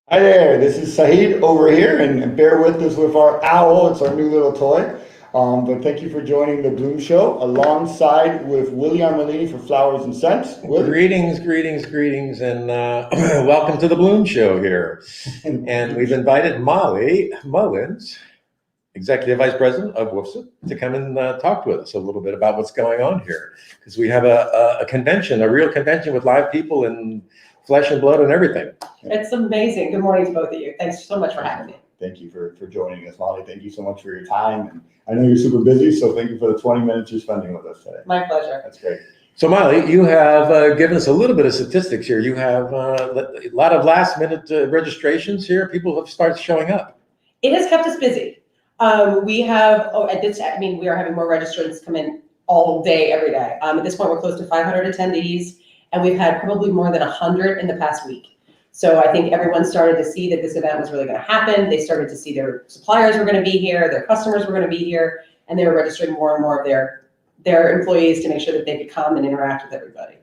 Hi there, this is Sahid over here, and bear with us with our owl. It's our new little toy. But thank you for joining the Bloom Show alongside with William Armellini for Flowers and Scents. Willie? Greetings, and welcome to the Bloom Show here. And we've invited Molly Mullins, Executive Vice President of WFFSA, to come and talk to us a little bit about what's going on here. Because we have a convention, a real convention with live people and flesh and blood and everything. It's amazing. Good morning to both of you. Thanks so much for having me. Thank you for joining us, Molly. Thank you so much for your time. And I know you're super busy, so thank you for the 20 minutes you're spending with us today. My pleasure. That's great. So Molly, you have given us a little bit of statistics here. You have a lot of last minute registrations here. People have started showing up. It has kept us busy. We have, we are having more registrants come in all day, every day. At this point, we're close to 500 attendees, and we've had probably more than 100 in the past week. So I think everyone started to see that this event was really going to happen. They started to see their suppliers were going to be here, their customers were going to be here, and they were registering more and more of their employees to make sure that they could come and interact with everybody.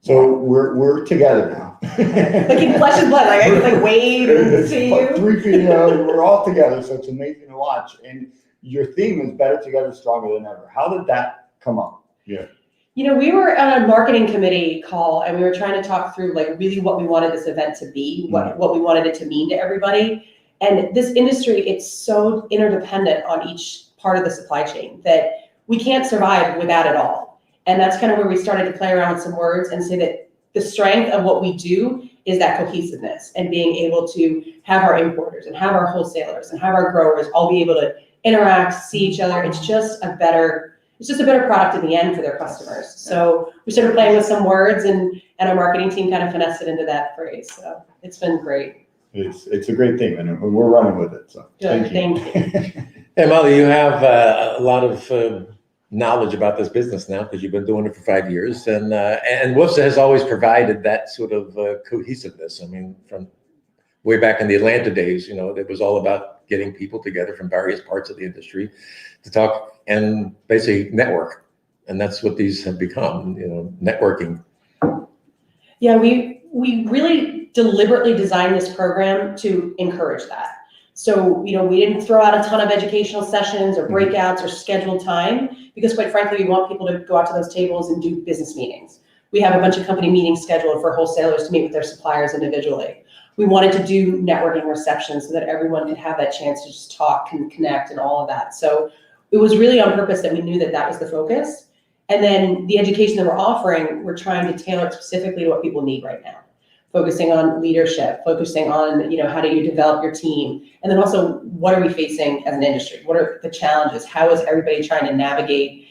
So we're together now. Like in flesh and blood, like I can wave and see you. 3 feet, we're all together, so it's amazing to watch. And your theme is better together, stronger than ever. How did that come up? Yeah. You know, we were on a marketing committee call, and we were trying to talk through like really what we wanted this event to be, what we wanted it to mean to everybody. And this industry, it's so interdependent on each part of the supply chain that we can't survive without it all. And that's kind of where we started to play around with some words and say that the strength of what we do is that cohesiveness and being able to have our importers and have our wholesalers and have our growers all be able to interact, see each other. It's just a better product in the end for their customers. So we started playing with some words, and our marketing team kind of finessed it into that phrase. So it's been great. It's a great thing, and we're running with it. So Good, thank you. Hey Molly, you have a lot of knowledge about this business now because you've been doing it for 5 years, and WFFSA has always provided that sort of cohesiveness. I mean, from way back in the Atlanta days, it was all about getting people together from various parts of the industry to talk and basically network. And that's what these have become, networking. Yeah, we really deliberately designed this program to encourage that. So, we didn't throw out a ton of educational sessions or breakouts or scheduled time because quite frankly, we want people to go out to those tables and do business meetings. We have a bunch of company meetings scheduled for wholesalers to meet with their suppliers individually. We wanted to do networking receptions so that everyone could have that chance to just talk and connect and all of that. So it was really on purpose that we knew that that was the focus. And then the education that we're offering, we're trying to tailor it specifically to what people need right now. Focusing on leadership, focusing on, how do you develop your team? And then also, what are we facing as an industry? What are the challenges? How is everybody trying to navigate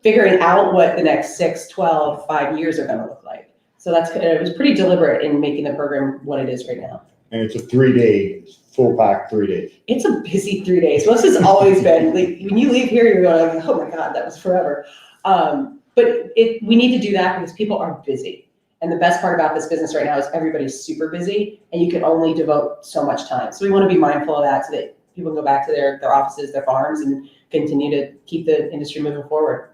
figuring out what the next 6, 12, 5 years are going to look like? So it was pretty deliberate in making the program what it is right now. And it's a 3-day, full pack 3 days. It's a busy 3 days. Most has always been, like, when you leave here, you're going like, oh my God, that was forever. But we need to do that because people are busy. And the best part about this business right now is everybody's super busy and you can only devote so much time. So we want to be mindful of that so that people can go back to their offices, their farms, and continue to keep the industry moving forward.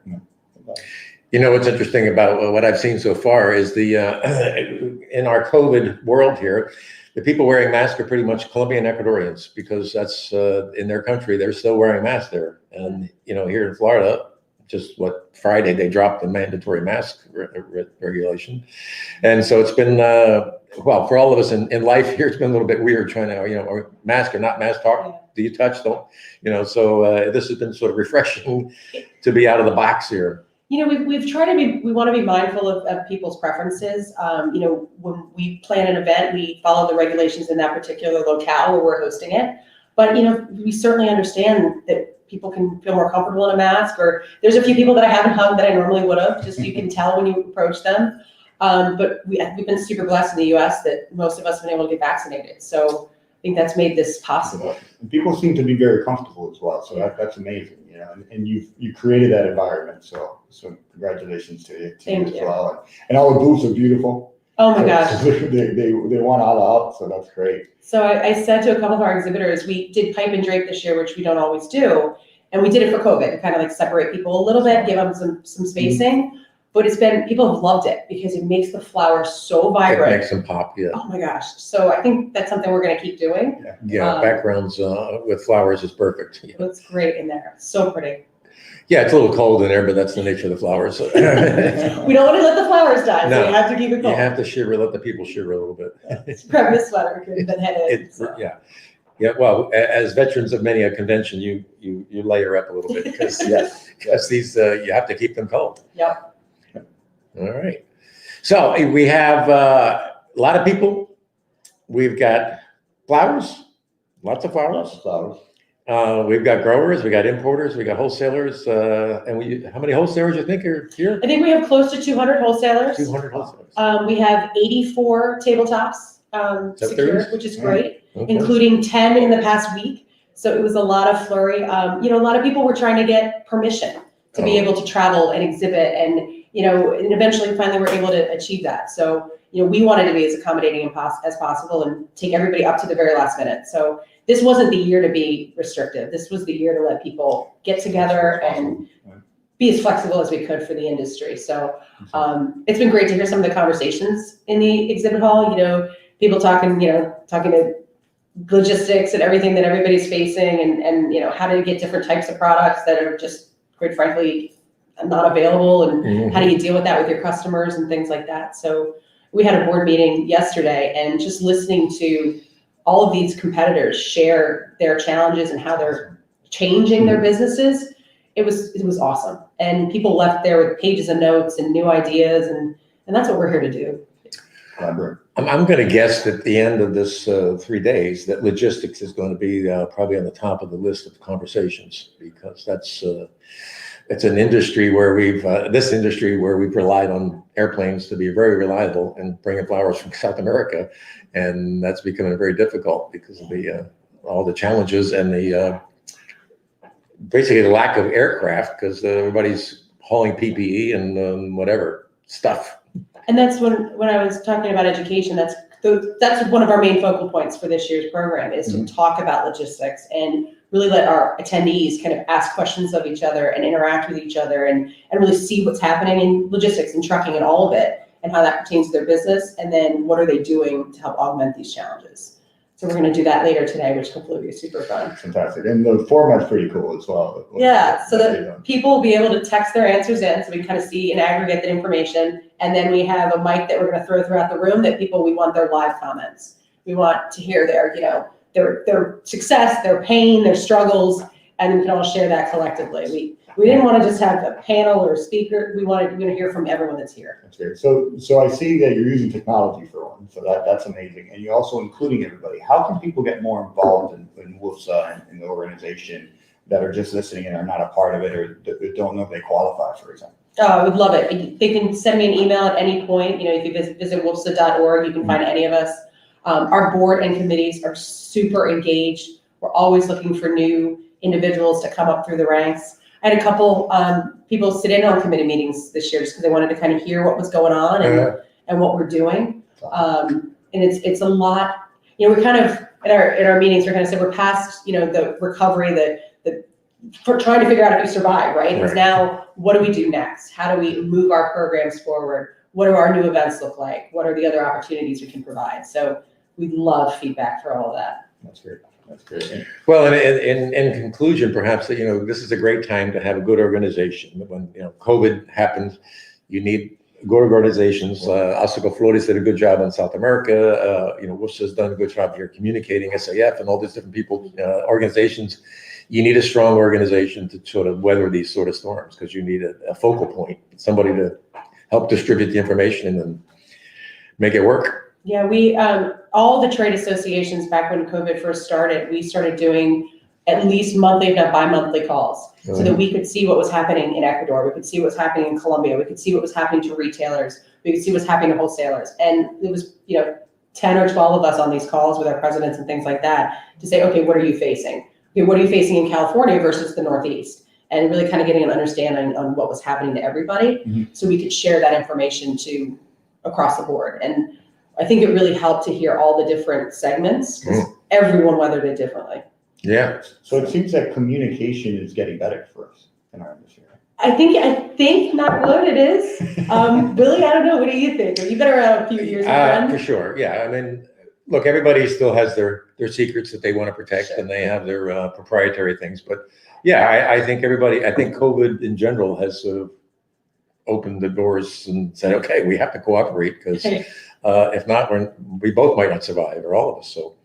What's interesting about what I've seen so far is in our COVID world here, the people wearing masks are pretty much Colombian Ecuadorians because that's in their country, they're still wearing masks there. And, here in Florida, just Friday, they dropped the mandatory mask regulation. And so it's been, for all of us in life here, it's been a little bit weird trying to, mask or not mask talk. Yeah. Do you touch? Don't, so this has been sort of refreshing to be out of the box here. We've tried we want to be mindful of people's preferences. When we plan an event, we follow the regulations in that particular locale where we're hosting it. But, we certainly understand that people can feel more comfortable in a mask, or there's a few people that I haven't hugged that I normally would have, just you can tell when you approach them. But we've been super blessed in the US that most of us have been able to get vaccinated. So I think that's made this possible. And people seem to be very comfortable as well. So that's amazing, and you created that environment. So congratulations to you as well. And all the booths are beautiful. Oh my gosh. They want all up, so that's great. So I said to a couple of our exhibitors, we did pipe and drape this year, which we don't always do. And we did it for COVID to kind of like separate people a little bit, give them some spacing. but people have loved it because it makes the flowers so It vibrant. makes them pop, yeah. Oh my gosh. So I think that's something we're going to keep doing. Yeah, backgrounds with flowers is perfect. It looks great in there. So pretty. Yeah, it's a little cold in there, but that's the nature of the flowers. We don't want to let the flowers die, No, so you have to keep it You cold. have to shiver, let the people shiver a little bit. Grab this sweater and then head in. Yeah. Yeah, well, as veterans of many a convention, you layer up a little bit because because these you have to keep them cold. Yep. All right. So we have a lot of people. We've got flowers, lots of flowers. We've got growers, we got importers, we got wholesalers, and how many wholesalers you think are here? I think we have close to 200 wholesalers. 200 wholesalers. We have 84 tabletops secured, which is great, including 10 in the past week. So it was a lot of flurry. A lot of people were trying to get permission to be able to travel and exhibit, and and eventually, finally, we're able to achieve that. So we wanted to be as accommodating as possible and take everybody up to the very last minute. So this wasn't the year to be restrictive. This was the year to let people get together and be as flexible as we could for the industry. So it's been great to hear some of the conversations in the exhibit hall. People talking to logistics and everything that everybody's facing, and how to get different types of products that are just, quite frankly, not available, and how do you deal with that with your customers and things like that. So we had a board meeting yesterday, and just listening to all of these competitors share their challenges and how they're changing their businesses, it was awesome. And people left there with pages of notes and new ideas, and that's what we're here to do. I'm going to guess at the end of this 3 days that logistics is going to be probably on the top of the list of conversations, because it's an industry where we've relied on airplanes to be very reliable and bringing flowers from South America, and that's becoming very difficult because of all the challenges and basically the lack of aircraft, because everybody's hauling PPE and whatever stuff. And that's when I was talking about education, that's one of our main focal points for this year's program, is to talk about logistics and really let our attendees kind of ask questions of each other and interact with each other, and really see what's happening in logistics and trucking and all of it, and how that pertains to their business, and then what are they doing to help augment these challenges. So we're going to do that later today, which hopefully will be super fun. Fantastic. And the format's pretty cool as well. Yeah, so that people will be able to text their answers in, so we can kind of see and aggregate that information. And then we have a mic that we're going to throw throughout the room that we want their live comments. We want to hear their success, their pain, their struggles, and we can all share that collectively. We didn't want to just have a panel or a speaker. We want to hear from everyone that's here. That's great. So I see that you're using technology for one, so that's amazing. And you're also including everybody. How can people get more involved in WFFSA and in the organization that are just listening and are not a part of it, or don't know if they qualify, for example? Oh, I would love it. They can send me an email at any point. If you visit WFFSA.org, you can find any of us. Our board and committees are super engaged. We're always looking for new individuals to come up through the ranks. I had a couple people sit in on committee meetings this year just because they wanted to kind of hear what was going on and what we're doing. And it's a lot. We're kind of in our meetings, we're kind of say we're past the recovery, for trying to figure out if we survive, right? It's now, what do we do next? How do we move our programs forward? What do our new events look like? What are the other opportunities we can provide? So we'd love feedback for all of that. That's great. That's great. Well, in conclusion, perhaps that this is a great time to have a good organization. When COVID happened, you need good organizations. Asuka Flores did a good job in South America. WFFSA has done a good job here communicating, SAF and all these different people, organizations. You need a strong organization to sort of weather these sort of storms, because you need a focal point, somebody to help distribute the information and make it work. Yeah, we all the trade associations back when COVID first started, we started doing at least monthly, if not bi-monthly calls, so that we could see what was happening in Ecuador, we could see what's happening in Colombia, we could see what was happening to retailers, we could see what's happening to wholesalers. And it was 10 or 12 of us on these calls with our presidents and things like that to say, okay, what are you facing? Okay, what are you facing in California versus the Northeast? And really kind of getting an understanding on what was happening to everybody, so we could share that information to across the board. And I think it really helped to hear all the different segments, because everyone weathered it differently. Yeah. So it seems that communication is getting better for us in our industry. I think not wood it is. Willie, I don't know. What do you think? You've been around a few years, my friend. For sure, yeah. I mean, look, everybody still has their secrets that they want to protect, Sure. and they have their proprietary things. But yeah, I think I think COVID in general has sort of opened the doors and said, okay, we have to cooperate, because if not, we both might not survive, or all of us. So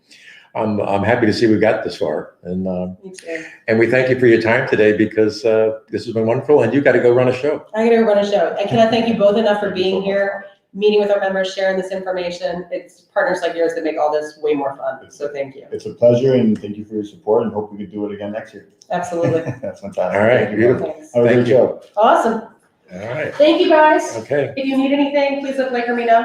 I'm happy to see we got this far, and Me too. and we thank you for your time today, because this has been wonderful, and you got to go run a show. I'm going to run a show. I cannot thank you both enough for being here, meeting with our members, sharing this information. It's partners like yours that make all this way more fun. So thank you. It's a pleasure, and thank you for your support, and hope we can do it again next year. Absolutely. That's fantastic. All right, Thank you, beautiful. Mark. Thanks. Have a Thank great you. show. Awesome. All right. Thank you, guys. Okay. If you need anything, please let Blake or me know.